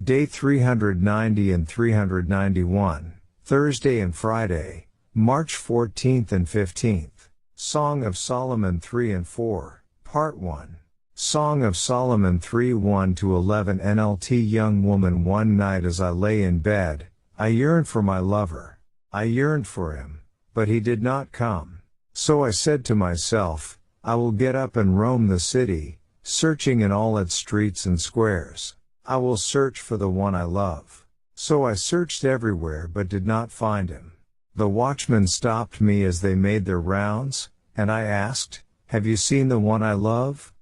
Day 390 and 391, Thursday and Friday, March 14th and 15th. Song of Solomon 3 and 4, Part 1. Song of Solomon 3 1-11 NLT. Young woman, one night as I lay in bed, I yearned for my lover. I yearned for him, but he did not come. So I said to myself, I will get up and roam the city, searching in all its streets and squares. I will search for the one I love. So I searched everywhere but did not find him. The watchmen stopped me as they made their rounds, and I asked, have you seen the one I love?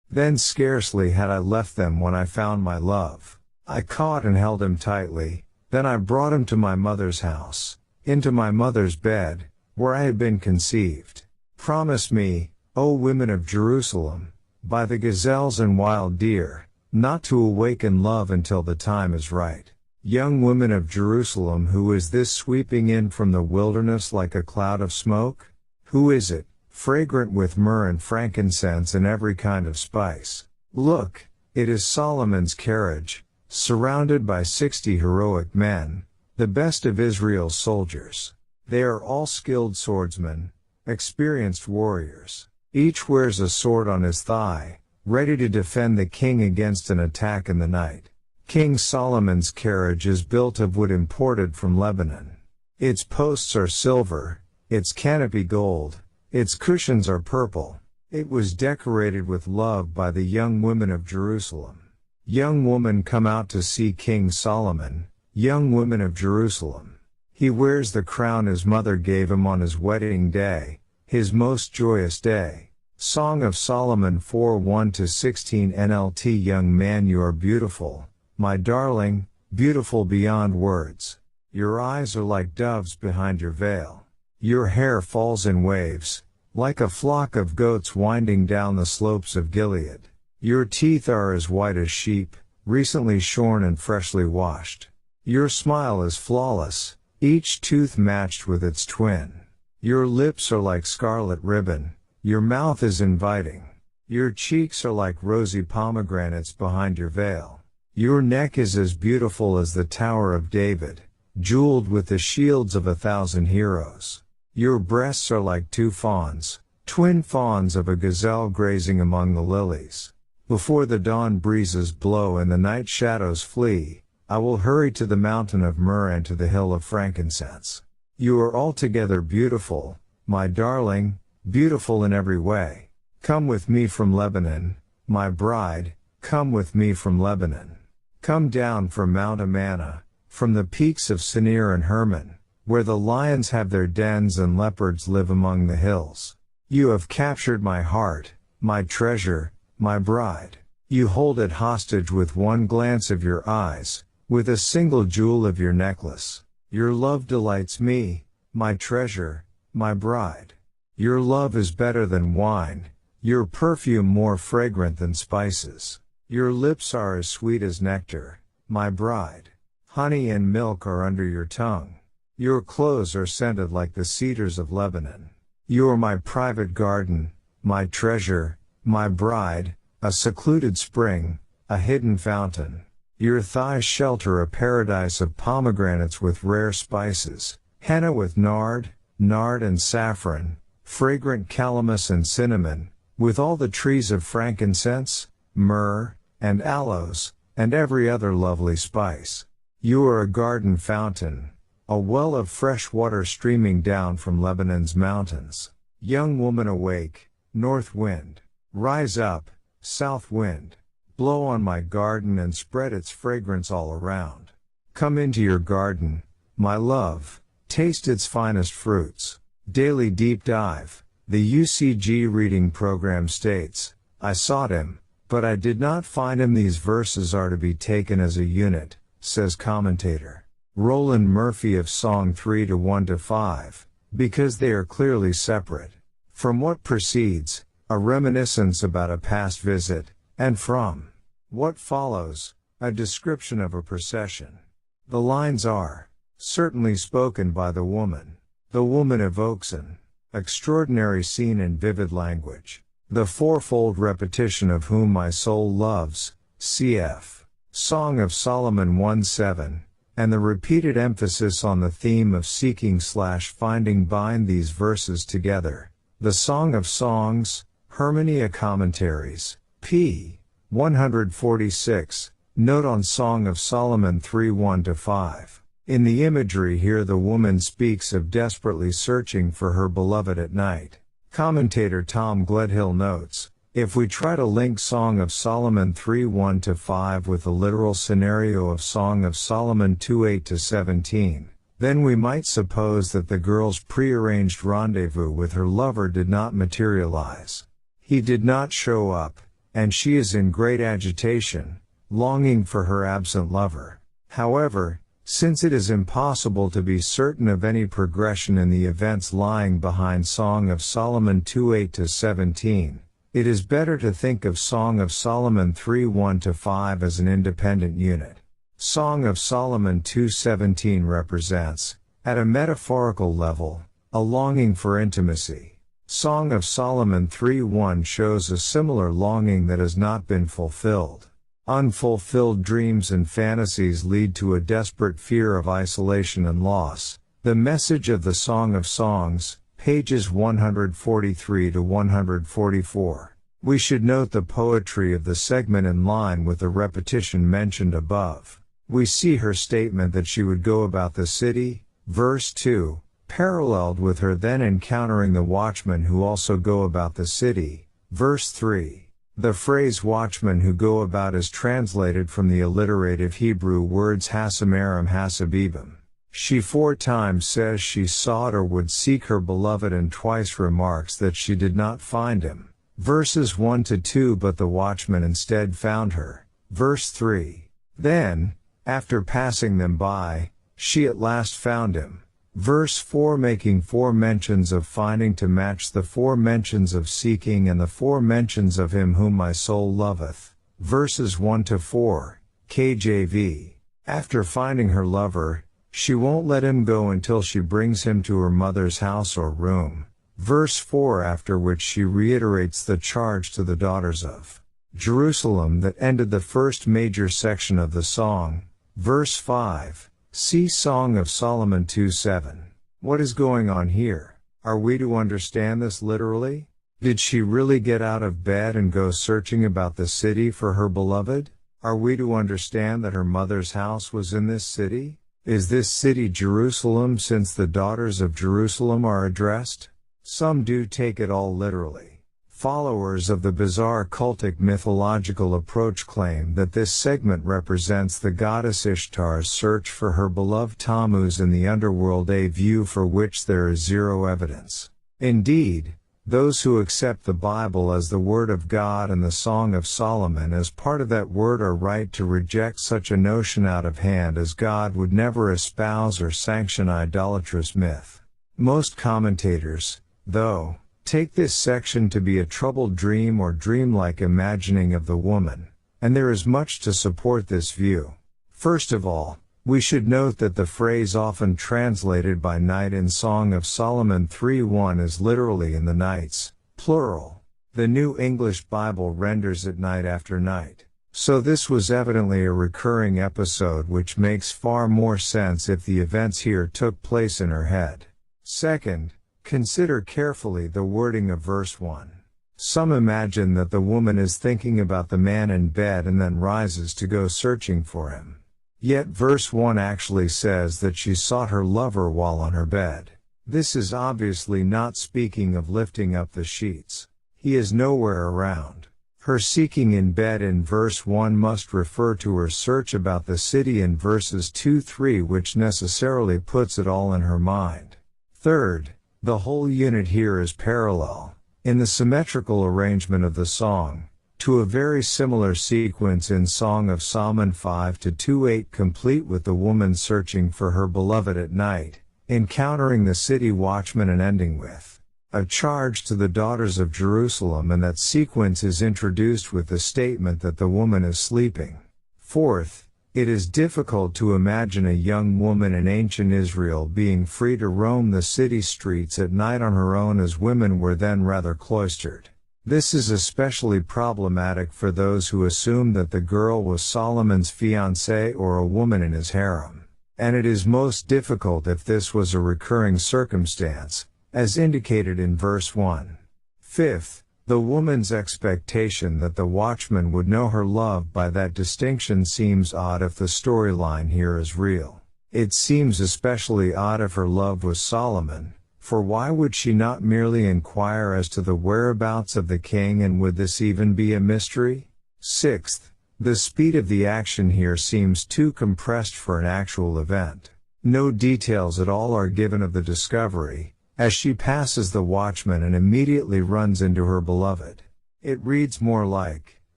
Then scarcely had I left them when I found my love. I caught and held him tightly, then I brought him to my mother's house, into my mother's bed, where I had been conceived. Promise me, O women of Jerusalem, by the gazelles and wild deer, not to awaken love until the time is right. Young women of Jerusalem, who is this sweeping in from the wilderness like a cloud of smoke? Who is it, fragrant with myrrh and frankincense and every kind of spice? Look, it is Solomon's carriage, surrounded by 60 heroic men, the best of Israel's soldiers. They are all skilled swordsmen, experienced warriors. Each wears a sword on his thigh, ready to defend the king against an attack in the night. King Solomon's carriage is built of wood imported from Lebanon. Its posts are silver, its canopy gold, its cushions are purple. It was decorated with love by the young women of Jerusalem. Young woman, come out to see King Solomon, young women of Jerusalem. He wears the crown his mother gave him on his wedding day, his most joyous day. Song of Solomon 4 1-16 NLT. Young man, you are beautiful, my darling, beautiful beyond words. Your eyes are like doves behind your veil. Your hair falls in waves, like a flock of goats winding down the slopes of Gilead. Your teeth are as white as sheep, recently shorn and freshly washed. Your smile is flawless, each tooth matched with its twin. Your lips are like scarlet ribbon, your mouth is inviting. Your cheeks are like rosy pomegranates behind your veil. Your neck is as beautiful as the Tower of David, jeweled with the shields of 1,000 heroes. Your breasts are like two fawns, twin fawns of a gazelle grazing among the lilies. Before the dawn breezes blow and the night shadows flee, I will hurry to the mountain of myrrh and to the hill of frankincense. You are altogether beautiful, my darling, beautiful in every way. Come with me from Lebanon, my bride, come with me from Lebanon. Come down from Mount Amana, from the peaks of Senir and Hermon, where the lions have their dens and leopards live among the hills. You have captured my heart, my treasure, my bride. You hold it hostage with one glance of your eyes, with a single jewel of your necklace. Your love delights me, my treasure, my bride. Your love is better than wine, your perfume more fragrant than spices. Your lips are as sweet as nectar, my bride. Honey and milk are under your tongue. Your clothes are scented like the cedars of Lebanon. You are my private garden, my treasure, my bride, a secluded spring, a hidden fountain. Your thighs shelter a paradise of pomegranates with rare spices, henna with nard and saffron, fragrant calamus and cinnamon, with all the trees of frankincense, myrrh, and aloes, and every other lovely spice. You are a garden fountain, a well of fresh water streaming down from Lebanon's mountains. Young woman, awake, north wind. Rise up, south wind. Blow on my garden and spread its fragrance all around. Come into your garden, my love, taste its finest fruits. Daily Deep Dive, the UCG reading program states, I sought him, but I did not find him. These verses are to be taken as a unit, says commentator Roland Murphy of Song 3 1-5, because they are clearly separate. From what precedes, a reminiscence about a past visit, and from what follows, a description of a procession. The lines are certainly spoken by the woman. The woman evokes an extraordinary scene in vivid language. The fourfold repetition of whom my soul loves, cf. Song of Solomon 1:7, and the repeated emphasis on the theme of seeking/finding bind these verses together. The Song of Songs, Hermenia Commentaries, p. 146, note on Song of Solomon 3:1-5. In the imagery here the woman speaks of desperately searching for her beloved at night. Commentator Tom Gledhill notes, if we try to link Song of Solomon 3:1-5 with the literal scenario of Song of Solomon 2:8-17, then we might suppose that the girl's prearranged rendezvous with her lover did not materialize. He did not show up, and she is in great agitation, longing for her absent lover. However, since it is impossible to be certain of any progression in the events lying behind Song of Solomon 2:8-17, it is better to think of Song of Solomon 3:1-5 as an independent unit. Song of Solomon 2:17 represents, at a metaphorical level, a longing for intimacy. Song of Solomon 3:1 shows a similar longing that has not been fulfilled. Unfulfilled dreams and fantasies lead to a desperate fear of isolation and loss. The message of the Song of Songs, pages 143-144. We should note the poetry of the segment in line with the repetition mentioned above. We see her statement that she would go about the city, verse 2, paralleled with her then encountering the watchmen who also go about the city, verse 3. The phrase watchmen who go about is translated from the alliterative Hebrew words hasamarim hasabibim. She 4 times says she sought or would seek her beloved and twice remarks that she did not find him. Verses 1-2 but the watchmen instead found her. Verse 3. Then, after passing them by, she at last found him. Verse 4 making 4 mentions of finding to match the 4 mentions of seeking and the 4 mentions of him whom my soul loveth. Verses 1-4, KJV. After finding her lover, she won't let him go until she brings him to her mother's house or room. Verse 4 after which she reiterates the charge to the daughters of Jerusalem that ended the first major section of the song. Verse 5. See Song of Solomon 2:7. What is going on here? Are we to understand this literally? Did she really get out of bed and go searching about the city for her beloved? Are we to understand that her mother's house was in this city? Is this city Jerusalem since the daughters of Jerusalem are addressed? Some do take it all literally. Followers of the bizarre cultic mythological approach claim that this segment represents the goddess Ishtar's search for her beloved Tammuz in the underworld, a view for which there is zero evidence. Indeed, those who accept the Bible as the Word of God and the Song of Solomon as part of that Word are right to reject such a notion out of hand, as God would never espouse or sanction idolatrous myth. Most commentators, though, take this section to be a troubled dream or dreamlike imagining of the woman, and there is much to support this view. First of all, we should note that the phrase often translated by night in Song of Solomon 3:1 is literally in the nights, plural. The New English Bible renders it night after night. So this was evidently a recurring episode, which makes far more sense if the events here took place in her head. Second, consider carefully the wording of verse 1. Some imagine that the woman is thinking about the man in bed and then rises to go searching for him. Yet verse 1 actually says that she sought her lover while on her bed. This is obviously not speaking of lifting up the sheets. He is nowhere around. Her seeking in bed in verse 1 must refer to her search about the city in verses 2-3, which necessarily puts it all in her mind. Third, the whole unit here is parallel, in the symmetrical arrangement of the song, to a very similar sequence in Song of Solomon 5-2:8, complete with the woman searching for her beloved at night, encountering the city watchman, and ending with a charge to the daughters of Jerusalem, and that sequence is introduced with the statement that the woman is sleeping. Fourth, it is difficult to imagine a young woman in ancient Israel being free to roam the city streets at night on her own, as women were then rather cloistered. This is especially problematic for those who assume that the girl was Solomon's fiancée or a woman in his harem. And it is most difficult if this was a recurring circumstance, as indicated in verse 1. Fifth, the woman's expectation that the watchman would know her love by that distinction seems odd if the storyline here is real. It seems especially odd if her love was Solomon, for why would she not merely inquire as to the whereabouts of the king, and would this even be a mystery? Sixth, the speed of the action here seems too compressed for an actual event. No details at all are given of the discovery, as she passes the watchman and immediately runs into her beloved. It reads more like,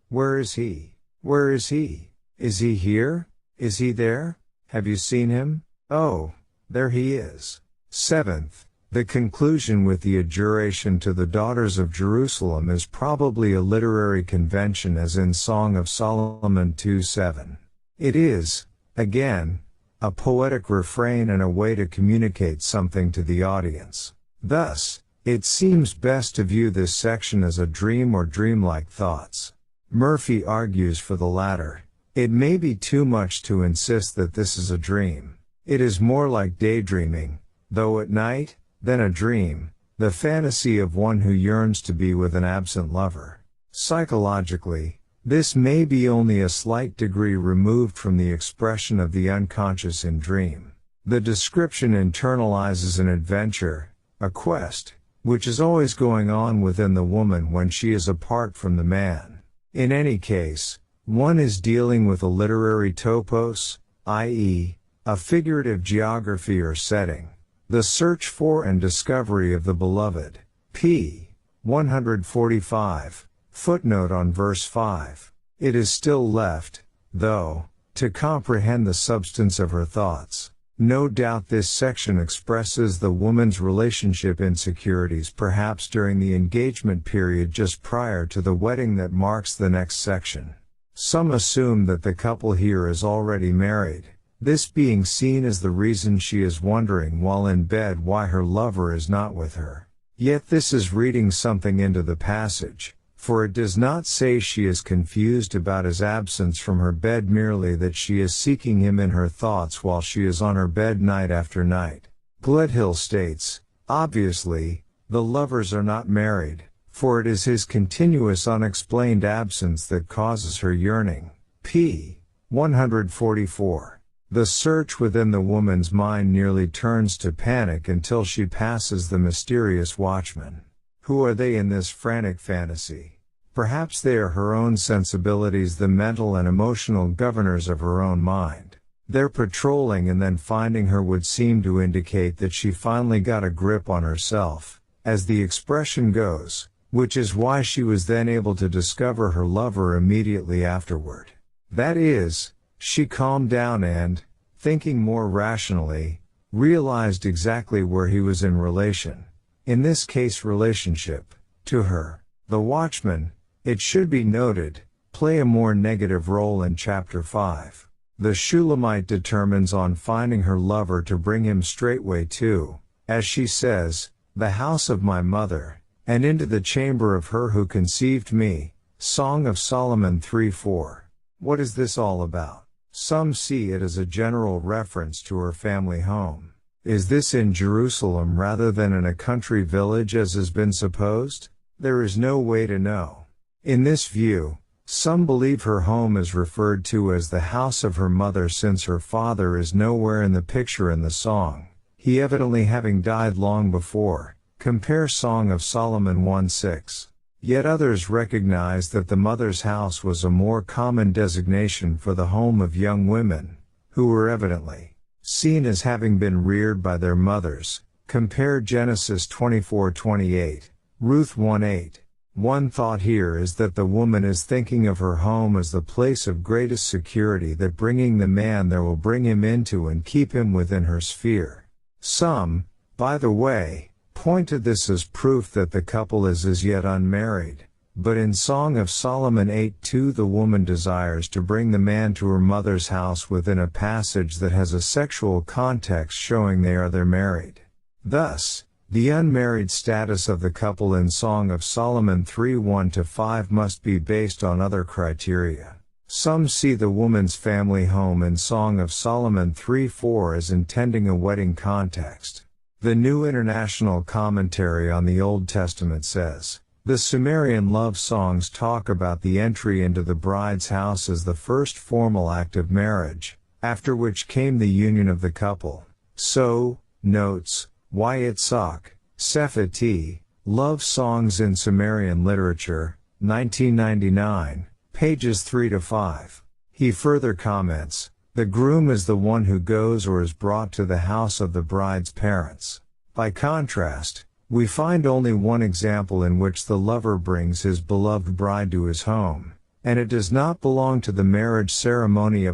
"Where is he? Where is he? Is he here? Is he there? Have you seen him? Oh, there he is." Seventh, the conclusion with the adjuration to the daughters of Jerusalem is probably a literary convention, as in Song of Solomon 2:7. It is, again, a poetic refrain and a way to communicate something to the audience. Thus, it seems best to view this section as a dream or dreamlike thoughts. Murphy argues for the latter. It may be too much to insist that this is a dream. It is more like daydreaming, though at night, than a dream, the fantasy of one who yearns to be with an absent lover. Psychologically, this may be only a slight degree removed from the expression of the unconscious in dream. The description internalizes an adventure, a quest, which is always going on within the woman when she is apart from the man. In any case, one is dealing with a literary topos, i.e., a figurative geography or setting. The search for and discovery of the beloved. p. 145. Footnote on verse 5. It is still left, though, to comprehend the substance of her thoughts. No doubt this section expresses the woman's relationship insecurities, perhaps during the engagement period just prior to the wedding that marks the next section. Some assume that the couple here is already married, this being seen as the reason she is wondering while in bed why her lover is not with her. Yet this is reading something into the passage, for it does not say she is confused about his absence from her bed, merely that she is seeking him in her thoughts while she is on her bed night after night. Gledhill states, obviously, the lovers are not married, for it is his continuous unexplained absence that causes her yearning. p. 144. The search within the woman's mind nearly turns to panic until she passes the mysterious watchman. Who are they in this frantic fantasy? Perhaps they are her own sensibilities, the mental and emotional governors of her own mind. Their patrolling and then finding her would seem to indicate that she finally got a grip on herself, as the expression goes, which is why she was then able to discover her lover immediately afterward. That is, she calmed down and, thinking more rationally, realized exactly where he was in relation, in this case relationship, to her. The watchmen, it should be noted, play a more negative role in chapter 5. The Shulamite determines on finding her lover to bring him straightway to, as she says, the house of my mother, and into the chamber of her who conceived me. Song of Solomon 3:4. What is this all about? Some see it as a general reference to her family home. Is this in Jerusalem rather than in a country village as has been supposed? There is no way to know. In this view, some believe her home is referred to as the house of her mother, since her father is nowhere in the picture in the song, he evidently having died long before. Compare Song of Solomon 1:6. Yet others recognize that the mother's house was a more common designation for the home of young women, who were evidently seen as having been reared by their mothers. Compare Genesis 24:28, Ruth 1:8. One thought here is that the woman is thinking of her home as the place of greatest security, that bringing the man there will bring him into and keep him within her sphere. Some, by the way, point to this as proof that the couple is as yet unmarried, but in Song of Solomon 8:2 the woman desires to bring the man to her mother's house within a passage that has a sexual context showing they are there married. Thus, The unmarried status of the couple in Song of Solomon 3:1-5 must be based on other criteria. Some see the woman's family home in Song of Solomon 3:4 as intending a wedding context. The New International Commentary on the Old Testament says, the Sumerian love songs talk about the entry into the bride's house as the first formal act of marriage, after which came the union of the couple. So, notes, Yitzhak, Sefati, Love Songs in Sumerian Literature, 1999, pages 3-5. He further comments, the groom is the one who goes or is brought to the house of the bride's parents. By contrast, we find only one example in which the lover brings his beloved bride to his home, and it does not belong to the marriage ceremony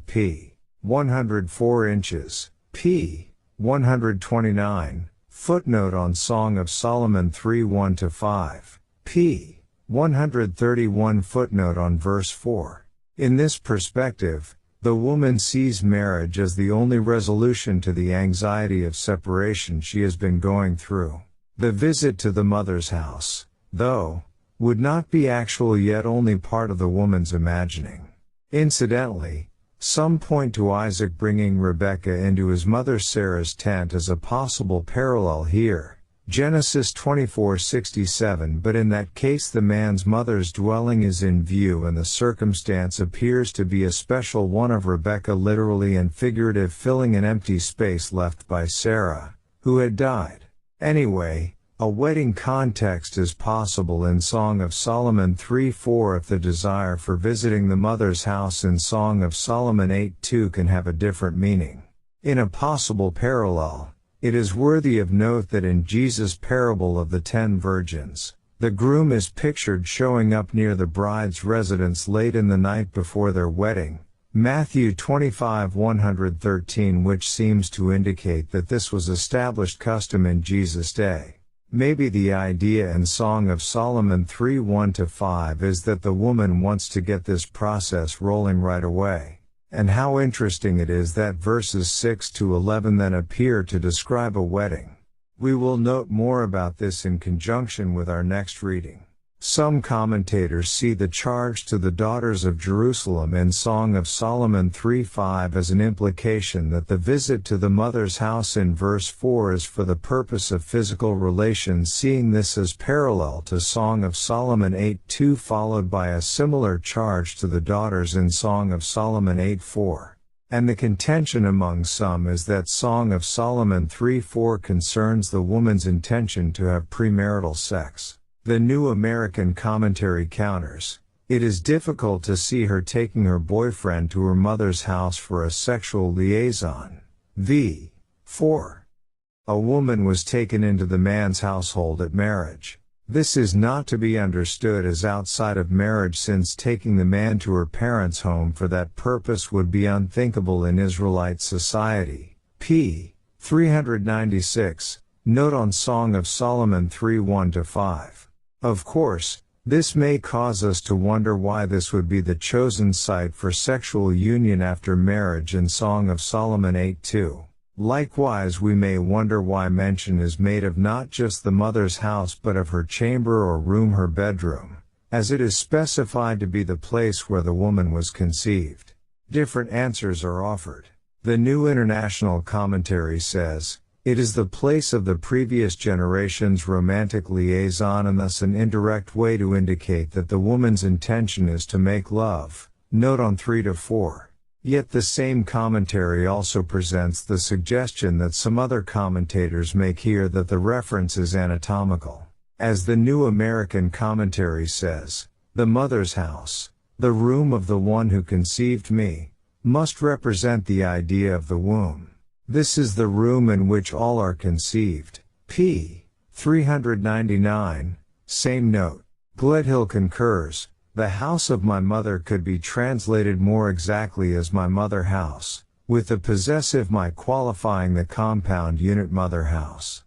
p. 104 inches, p. 129, footnote on Song of Solomon 3:1-5, p. 131 footnote on verse 4. In this perspective, the woman sees marriage as the only resolution to the anxiety of separation she has been going through. The visit to the mother's house, though, would not be actual yet only part of the woman's imagining. Incidentally, some point to Isaac bringing Rebekah into his mother Sarah's tent as a possible parallel here, Genesis 24:67, but in that case the man's mother's dwelling is in view and the circumstance appears to be a special one of Rebekah literally and figurative filling an empty space left by Sarah, who had died. Anyway, a wedding context is possible in Song of Solomon 3:4 if the desire for visiting the mother's house in Song of Solomon 8:2 can have a different meaning. In a possible parallel, it is worthy of note that in Jesus' parable of the 10 virgins, the groom is pictured showing up near the bride's residence late in the night before their wedding, Matthew 25:113, which seems to indicate that this was established custom in Jesus' day. Maybe the idea in Song of Solomon 3:1-5 is that the woman wants to get this process rolling right away. And how interesting it is that verses 6-11 then appear to describe a wedding. We will note more about this in conjunction with our next reading. Some commentators see the charge to the daughters of Jerusalem in Song of Solomon 3:5 as an implication that the visit to the mother's house in verse 4 is for the purpose of physical relations, seeing this as parallel to Song of Solomon 8:2 followed by a similar charge to the daughters in Song of Solomon 8:4. And the contention among some is that Song of Solomon 3:4 concerns the woman's intention to have premarital sex. The New American Commentary counters, it is difficult to see her taking her boyfriend to her mother's house for a sexual liaison. v. 4. A woman was taken into the man's household at marriage. This is not to be understood as outside of marriage, since taking the man to her parents' home for that purpose would be unthinkable in Israelite society. p. 396, note on Song of Solomon 3:1-5. Of course, this may cause us to wonder why this would be the chosen site for sexual union after marriage in Song of Solomon 8:2. Likewise, we may wonder why mention is made of not just the mother's house but of her chamber or room, her bedroom, as it is specified to be the place where the woman was conceived. Different answers are offered. The New International Commentary says, it is the place of the previous generation's romantic liaison and thus an indirect way to indicate that the woman's intention is to make love. Note on 3-4. Yet the same commentary also presents the suggestion that some other commentators make here that the reference is anatomical. As the New American Commentary says, the mother's house, the room of the one who conceived me, must represent the idea of the womb. This is the room in which all are conceived. p. 399, same note. Gledhill concurs, the house of my mother could be translated more exactly as my mother house, with the possessive my qualifying the compound unit mother house.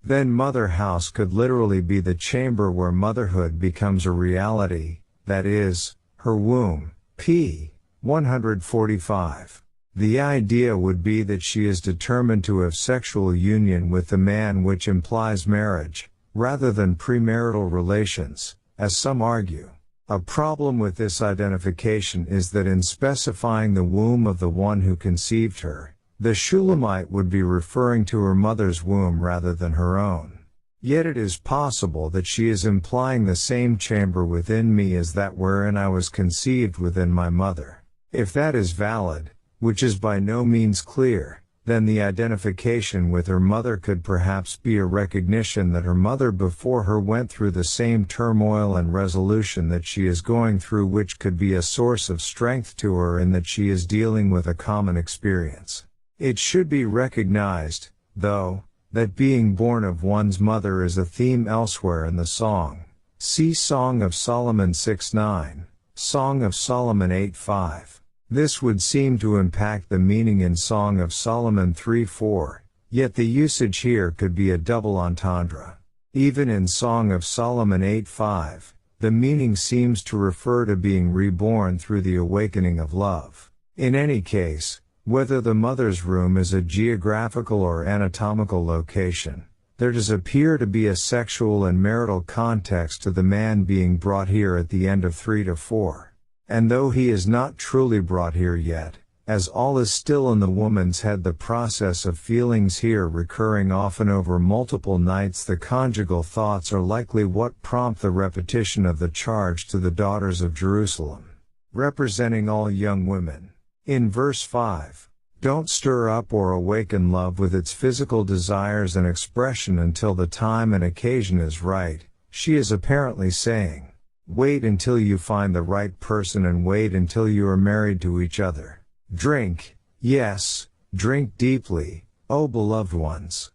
Then mother house could literally be the chamber where motherhood becomes a reality, that is, her womb. p. 145. The idea would be that she is determined to have sexual union with the man, which implies marriage, rather than premarital relations, as some argue. A problem with this identification is that in specifying the womb of the one who conceived her, the Shulamite would be referring to her mother's womb rather than her own. Yet it is possible that she is implying the same chamber within me as that wherein I was conceived within my mother. If that is valid, which is by no means clear, then the identification with her mother could perhaps be a recognition that her mother before her went through the same turmoil and resolution that she is going through, which could be a source of strength to her in that she is dealing with a common experience. It should be recognized, though, that being born of one's mother is a theme elsewhere in the song. See Song of Solomon 6:9, Song of Solomon 8:5. This would seem to impact the meaning in Song of Solomon 3:4, yet the usage here could be a double entendre. Even in Song of Solomon 8:5, the meaning seems to refer to being reborn through the awakening of love. In any case, whether the mother's room is a geographical or anatomical location, there does appear to be a sexual and marital context to the man being brought here at the end of 3-4. And though he is not truly brought here yet, as all is still in the woman's head, the process of feelings here recurring often over multiple nights, the conjugal thoughts are likely what prompt the repetition of the charge to the daughters of Jerusalem, representing all young women. In verse 5, don't stir up or awaken love with its physical desires and expression until the time and occasion is right, she is apparently saying, wait until you find the right person and wait until you are married to each other. Drink, yes, drink deeply, O beloved ones.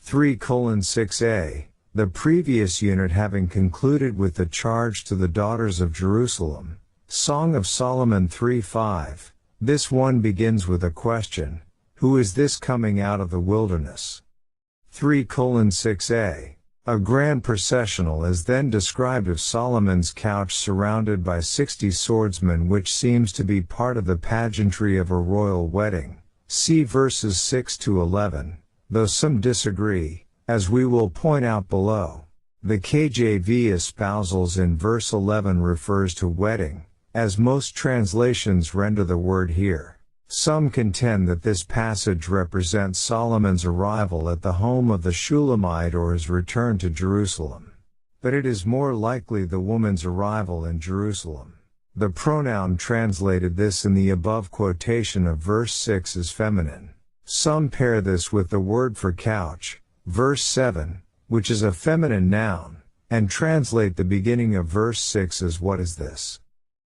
3:6a, the previous unit having concluded with the charge to the daughters of Jerusalem, Song of Solomon 3:5, this one begins with a question, who is this coming out of the wilderness? 3:6a. A grand processional is then described of Solomon's couch surrounded by 60 swordsmen, which seems to be part of the pageantry of a royal wedding. See verses 6-11, though some disagree, as we will point out below. The KJV espousals in verse 11 refers to wedding, as most translations render the word here. Some contend that this passage represents Solomon's arrival at the home of the Shulamite or his return to Jerusalem. But it is more likely the woman's arrival in Jerusalem. The pronoun translated this in the above quotation of verse 6 is feminine. Some pair this with the word for couch, verse 7, which is a feminine noun, and translate the beginning of verse 6 as what is this?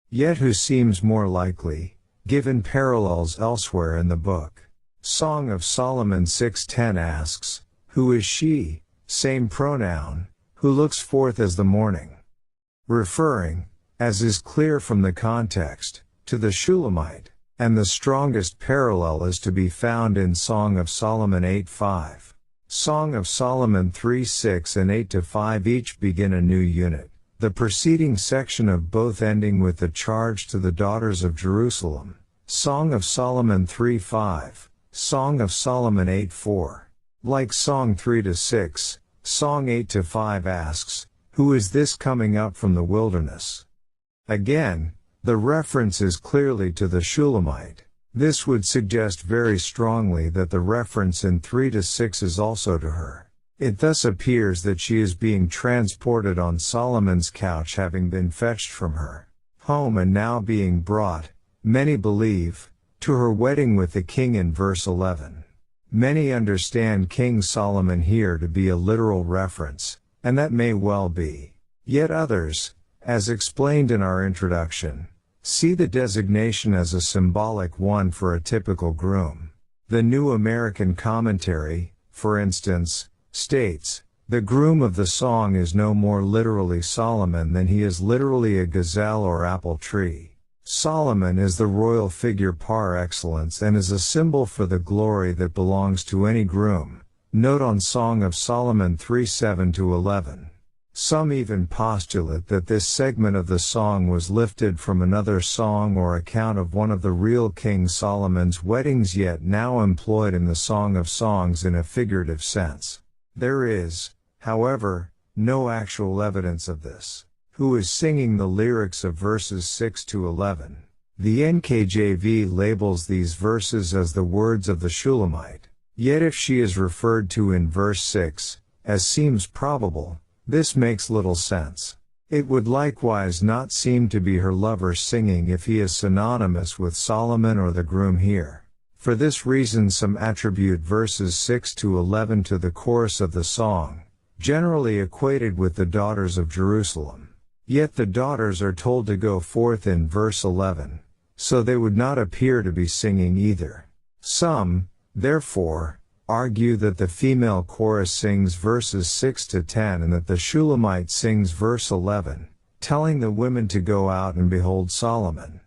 Yet who seems more likely, given parallels elsewhere in the book? Song of Solomon 6:10 asks, who is she, same pronoun, who looks forth as the morning? Referring, as is clear from the context, to the Shulamite, and the strongest parallel is to be found in Song of Solomon 8:5. Song of Solomon 3:6 and 8-5 each begin a new unit, the preceding section of both ending with the charge to the daughters of Jerusalem, Song of Solomon 3:5, Song of Solomon 8:4. Like Song 3-6, Song 8-5 asks, who is this coming up from the wilderness? Again, the reference is clearly to the Shulamite. This would suggest very strongly that the reference in 3-6 is also to her. It thus appears that she is being transported on Solomon's couch, having been fetched from her home and now being brought, many believe, to her wedding with the king in verse 11. Many understand King Solomon here to be a literal reference, and that may well be. Yet others, as explained in our introduction, see the designation as a symbolic one for a typical groom. The New American Commentary, for instance, states, the groom of the song is no more literally Solomon than he is literally a gazelle or apple tree. Solomon is the royal figure par excellence and is a symbol for the glory that belongs to any groom. Note on Song of Solomon 3:7-11. Some even postulate that this segment of the song was lifted from another song or account of one of the real King Solomon's weddings, yet now employed in the Song of Songs in a figurative sense. There is, however, no actual evidence of this. Who is singing the lyrics of verses 6 to 11? The NKJV labels these verses as the words of the Shulamite. Yet if she is referred to in verse 6, as seems probable, this makes little sense. It would likewise not seem to be her lover singing if he is synonymous with Solomon or the groom here. For this reason some attribute verses 6 to 11 to the chorus of the song, generally equated with the daughters of Jerusalem. Yet the daughters are told to go forth in verse 11, so they would not appear to be singing either. Some, therefore, argue that the female chorus sings verses 6 to 10 and that the Shulamite sings verse 11, telling the women to go out and behold Solomon.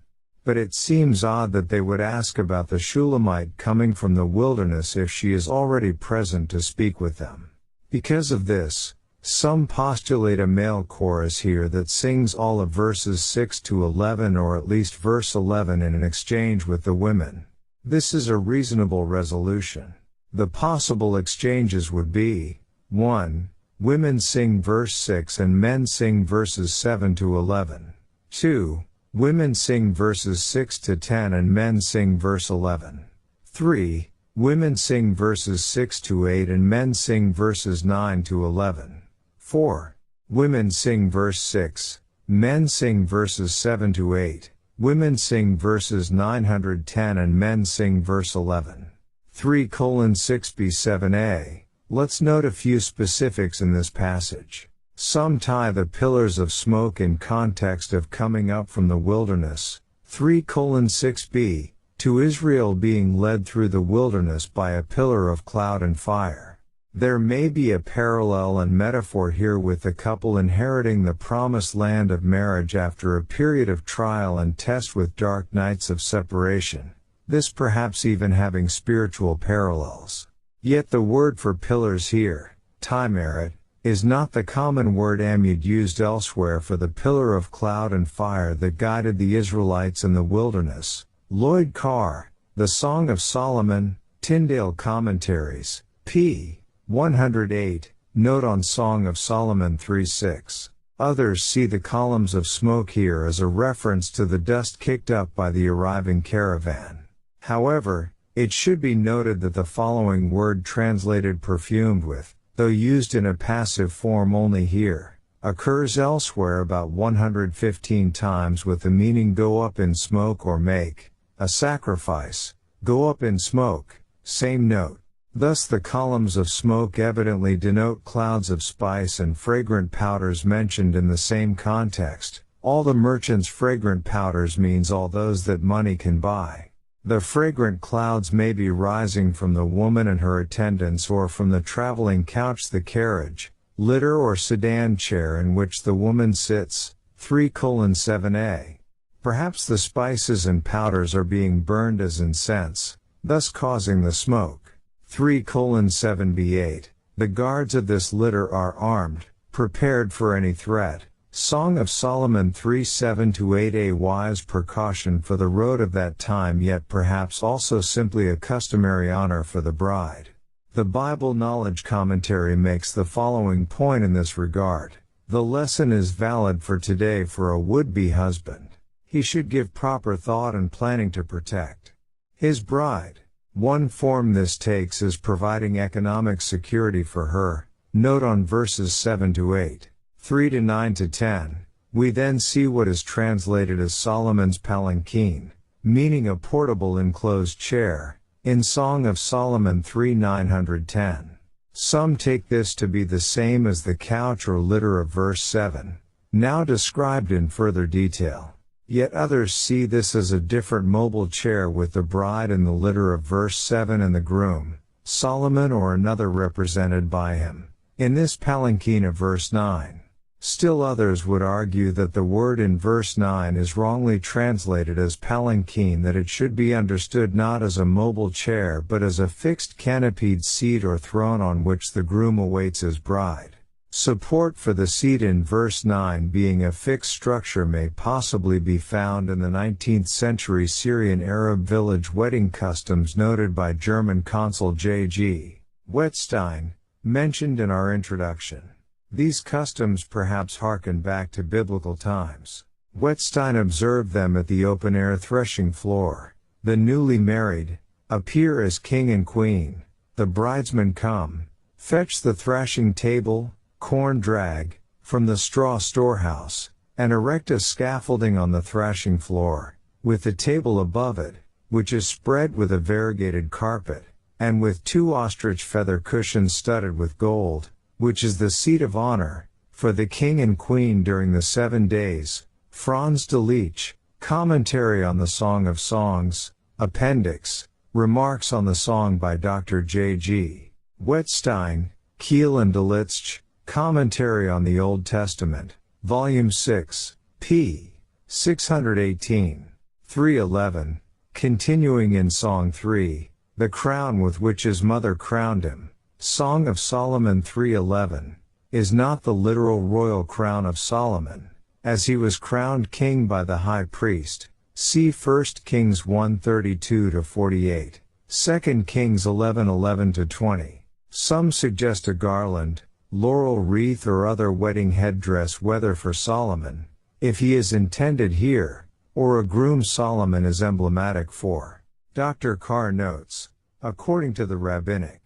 But it seems odd that they would ask about the Shulamite coming from the wilderness if she is already present to speak with them. Because of this, some postulate a male chorus here that sings all of verses 6 to 11 or at least verse 11 in an exchange with the women. This is a reasonable resolution. The possible exchanges would be, 1. Women sing verse 6 and men sing verses 7 to 11. 2. Women sing verses 6 to 10 and men sing verse 11. 3. Women sing verses 6 to 8 and men sing verses 9 to 11. 4. Women sing verse 6, men sing verses 7 to 8, women sing verses 910 and men sing verse 11. 3:6b-7a. Let's note a few specifics in this passage. Some tie the pillars of smoke in context of coming up from the wilderness, 3:6b, to Israel being led through the wilderness by a pillar of cloud and fire. There may be a parallel and metaphor here with the couple inheriting the promised land of marriage after a period of trial and test with dark nights of separation, this perhaps even having spiritual parallels. Yet the word for pillars here, timeret, is not the common word amud used elsewhere for the pillar of cloud and fire that guided the Israelites in the wilderness. Lloyd Carr, The Song of Solomon, Tyndale Commentaries, p. 108, note on Song of Solomon 3:6. Others see the columns of smoke here as a reference to the dust kicked up by the arriving caravan. However, it should be noted that the following word translated perfumed with, though used in a passive form only here, occurs elsewhere about 115 times with the meaning go up in smoke or make a sacrifice, go up in smoke, same note. Thus the columns of smoke evidently denote clouds of spice and fragrant powders mentioned in the same context. All the merchants' fragrant powders means all those that money can buy. The fragrant clouds may be rising from the woman and her attendants or from the traveling couch, the carriage, litter or sedan chair in which the woman sits, 3:7a. Perhaps the spices and powders are being burned as incense, thus causing the smoke. 3:7b-8. The guards of this litter are armed, prepared for any threat. Song of Solomon 3:7-8. A wise precaution for the road of that time, yet perhaps also simply a customary honor for the bride. The Bible Knowledge Commentary makes the following point in this regard. The lesson is valid for today for a would-be husband. He should give proper thought and planning to protect his bride. One form this takes is providing economic security for her. Note on verses 7-8. 3-9-10, we then see what is translated as Solomon's palanquin, meaning a portable enclosed chair, in Song of Solomon 3:910. Some take this to be the same as the couch or litter of verse 7, now described in further detail. Yet others see this as a different mobile chair with the bride in the litter of verse 7 and the groom, Solomon or another represented by him, in this palanquin of verse 9. Still others would argue that the word in verse 9 is wrongly translated as palanquin, that it should be understood not as a mobile chair but as a fixed canopied seat or throne on which the groom awaits his bride. Support for the seat in verse 9 being a fixed structure may possibly be found in the 19th century Syrian Arab village wedding customs noted by German consul J.G. Wettstein, mentioned in our introduction. These customs perhaps harken back to biblical times. Wettstein observed them at the open-air threshing floor. The newly married appear as king and queen. The bridesmen come, fetch the thrashing table, corn drag, from the straw storehouse, and erect a scaffolding on the thrashing floor, with the table above it, which is spread with a variegated carpet, and with 2 ostrich feather cushions studded with gold, which is the seat of honor, for the king and queen during the 7 days. Franz Delitzsch, Commentary on the Song of Songs, Appendix, Remarks on the Song by Dr. J.G. Wettstein, Kiel and Delitzsch, Commentary on the Old Testament, Volume 6, p. 618. 311, continuing in Song 3, the crown with which his mother crowned him, Song of Solomon 3:11, is not the literal royal crown of Solomon, as he was crowned king by the high priest. See 1 Kings 1:32-48, 2 Kings 11:11-20. Some suggest a garland, laurel wreath or other wedding headdress, whether for Solomon, if he is intended here, or a groom Solomon is emblematic for. Dr. Carr notes, according to the rabbinic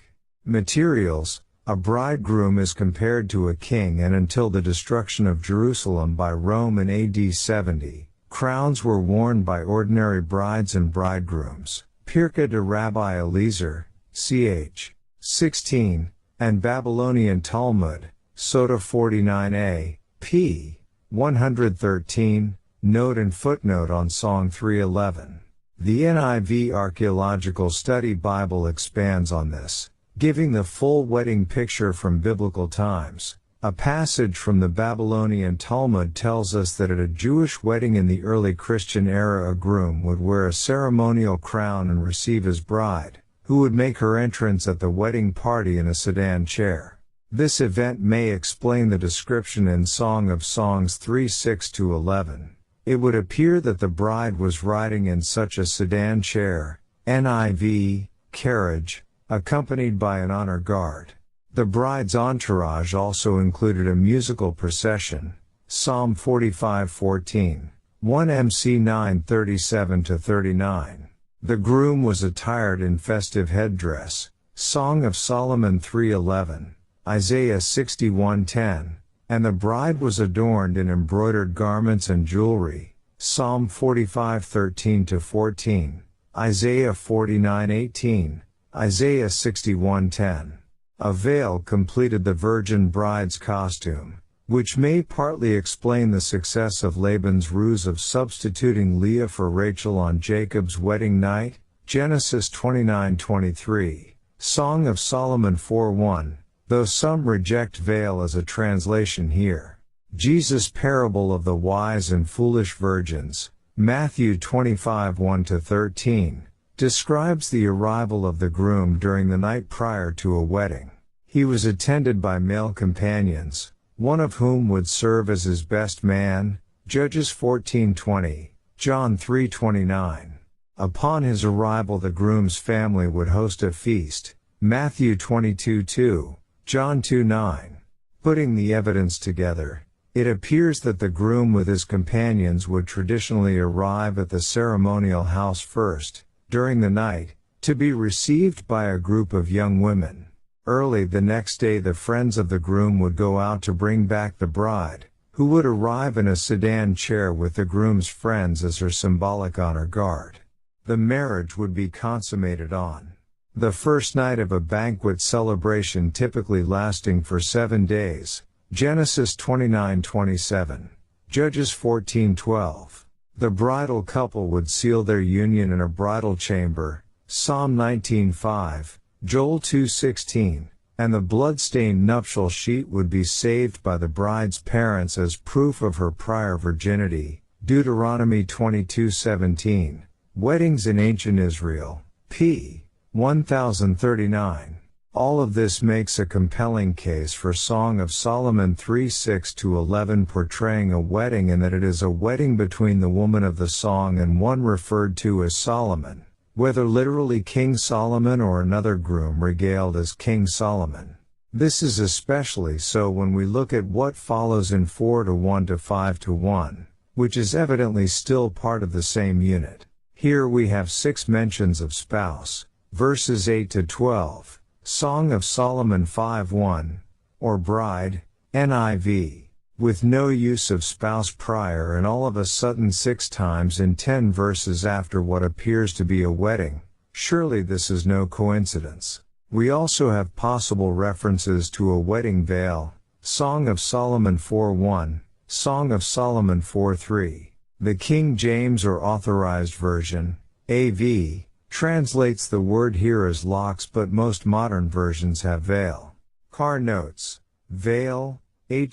materials, a bridegroom is compared to a king, and until the destruction of Jerusalem by Rome in AD 70, crowns were worn by ordinary brides and bridegrooms. Pirkei de Rabbi Eliezer, ch. 16, and Babylonian Talmud, Sota 49a, p. 113, note and footnote on Song 3:11. The NIV Archaeological Study Bible expands on this, giving the full wedding picture from biblical times. A passage from the Babylonian Talmud tells us that at a Jewish wedding in the early Christian era, a groom would wear a ceremonial crown and receive his bride, who would make her entrance at the wedding party in a sedan chair. This event may explain the description in Song of Songs 3:6-11. It would appear that the bride was riding in such a sedan chair, NIV, carriage, accompanied by an honor guard. The bride's entourage also included a musical procession, Psalm 45:14, 1 MC 9:37-39. The groom was attired in festive headdress, Song of Solomon 3:11, Isaiah 61:10, and the bride was adorned in embroidered garments and jewelry, Psalm 45:13-14, Isaiah 49:18, Isaiah 61:10. A veil completed the virgin bride's costume, which may partly explain the success of Laban's ruse of substituting Leah for Rachel on Jacob's wedding night, Genesis 29:23, Song of Solomon 4:1, though some reject veil as a translation here. Jesus' parable of the wise and foolish virgins, Matthew 25:1-13, describes the arrival of the groom during the night prior to a wedding. He was attended by male companions, one of whom would serve as his best man, Judges 14:20, John 3:29. Upon his arrival, the groom's family would host a feast, Matthew 22:2, John 2:9. Putting the evidence together, it appears that the groom with his companions would traditionally arrive at the ceremonial house first, during the night, to be received by a group of young women. Early the next day, the friends of the groom would go out to bring back the bride, who would arrive in a sedan chair with the groom's friends as her symbolic honor guard. The marriage would be consummated on the first night of a banquet celebration, typically lasting for 7 days, Genesis 29:27, Judges 14:12. The bridal couple would seal their union in a bridal chamber, Psalm 19:5, Joel 2:16, and the blood-stained nuptial sheet would be saved by the bride's parents as proof of her prior virginity, Deuteronomy 22:17. Weddings in Ancient Israel, p. 1039. All of this makes a compelling case for Song of Solomon 3:6-11 portraying a wedding, and that it is a wedding between the woman of the song and one referred to as Solomon, whether literally King Solomon or another groom regaled as King Solomon. This is especially so when we look at what follows in 4:1 to 5:1, which is evidently still part of the same unit. Here we have 6 mentions of spouse, verses 8-12. Song of Solomon 5:1, or bride, NIV, with no use of spouse prior and all of a sudden 6 times in 10 verses after what appears to be a wedding. Surely this is no coincidence. We also have possible references to a wedding veil, Song of Solomon 4:1, Song of Solomon 4:3. The King James or Authorized Version, AV, translates the word here as locks, but most modern versions have veil. Carr notes, veil, heb,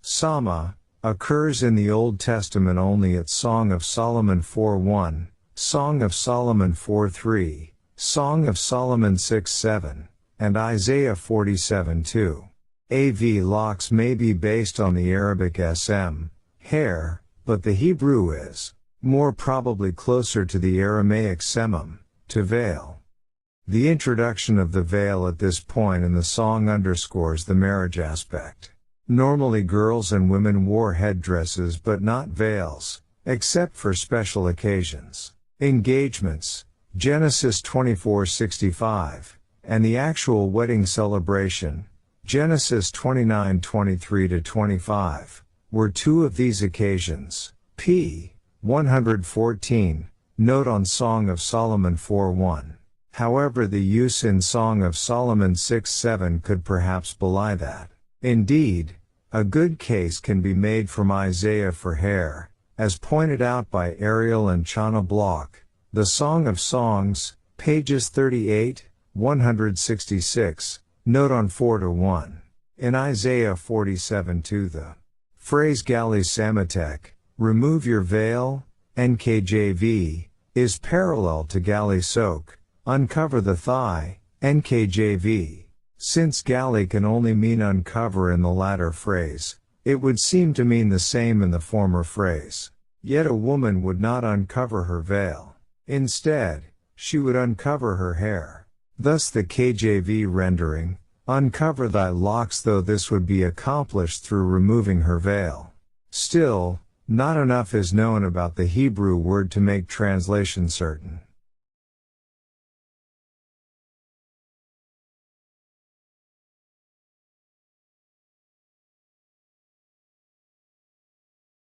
Sama, occurs in the Old Testament only at Song of Solomon 4:1, Song of Solomon 4:3, Song of Solomon 6:7, and Isaiah 47:2. AV locks may be based on the Arabic sm, hair, but the Hebrew is more probably closer to the Aramaic semum, to veil. The introduction of the veil at this point in the song underscores the marriage aspect. Normally girls and women wore headdresses but not veils, except for special occasions. Engagements, Genesis 24:65, and the actual wedding celebration, Genesis 29:23-25, were 2 of these occasions. p. 114, note on Song of Solomon 4:1. However, the use in Song of Solomon 6:7 could perhaps belie that. Indeed, a good case can be made from Isaiah for hair, as pointed out by Ariel and Chana Block, The Song of Songs, pages 38, 166, note on 4:1. In Isaiah 47:2 the phrase Gali Samatek, remove your veil, NKJV, is parallel to Gali Sok, uncover the thigh, NKJV. Since Gali can only mean uncover in the latter phrase, it would seem to mean the same in the former phrase. Yet a woman would not uncover her veil. Instead, she would uncover her hair. Thus the KJV rendering, uncover thy locks, though this would be accomplished through removing her veil. Still, not enough is known about the Hebrew word to make translation certain.